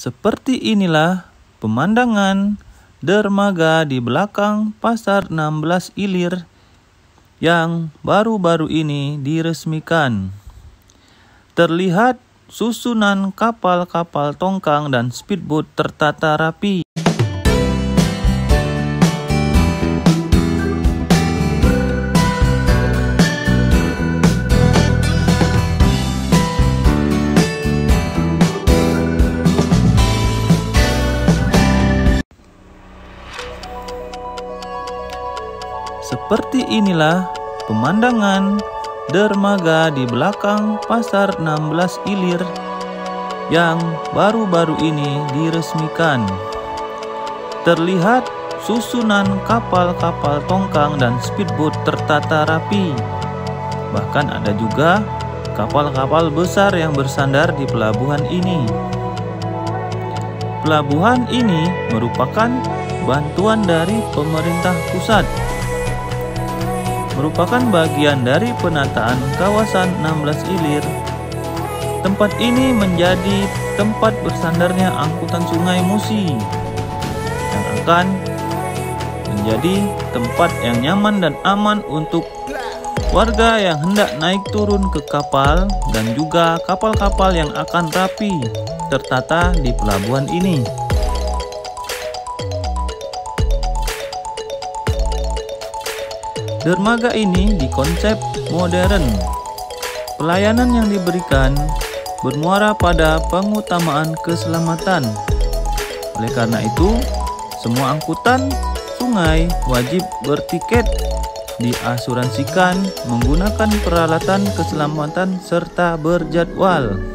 Seperti inilah pemandangan dermaga di belakang Pasar 16 Ilir yang baru-baru ini diresmikan. Terlihat susunan kapal-kapal tongkang dan speedboat tertata rapi. Seperti inilah pemandangan dermaga di belakang Pasar 16 Ilir yang baru-baru ini diresmikan. Terlihat susunan kapal-kapal tongkang dan speedboat tertata rapi. Bahkan ada juga kapal-kapal besar yang bersandar di pelabuhan ini. Pelabuhan ini merupakan bantuan dari pemerintah pusat. Merupakan bagian dari penataan kawasan 16 Ilir. Tempat ini menjadi tempat bersandarnya angkutan Sungai Musi yang akan menjadi tempat yang nyaman dan aman untuk warga yang hendak naik turun ke kapal dan juga kapal-kapal yang akan rapi tertata di pelabuhan ini. Dermaga ini dikonsep modern. Pelayanan yang diberikan bermuara pada pengutamaan keselamatan. Oleh karena itu, semua angkutan sungai wajib bertiket, diasuransikan menggunakan peralatan keselamatan serta berjadwal.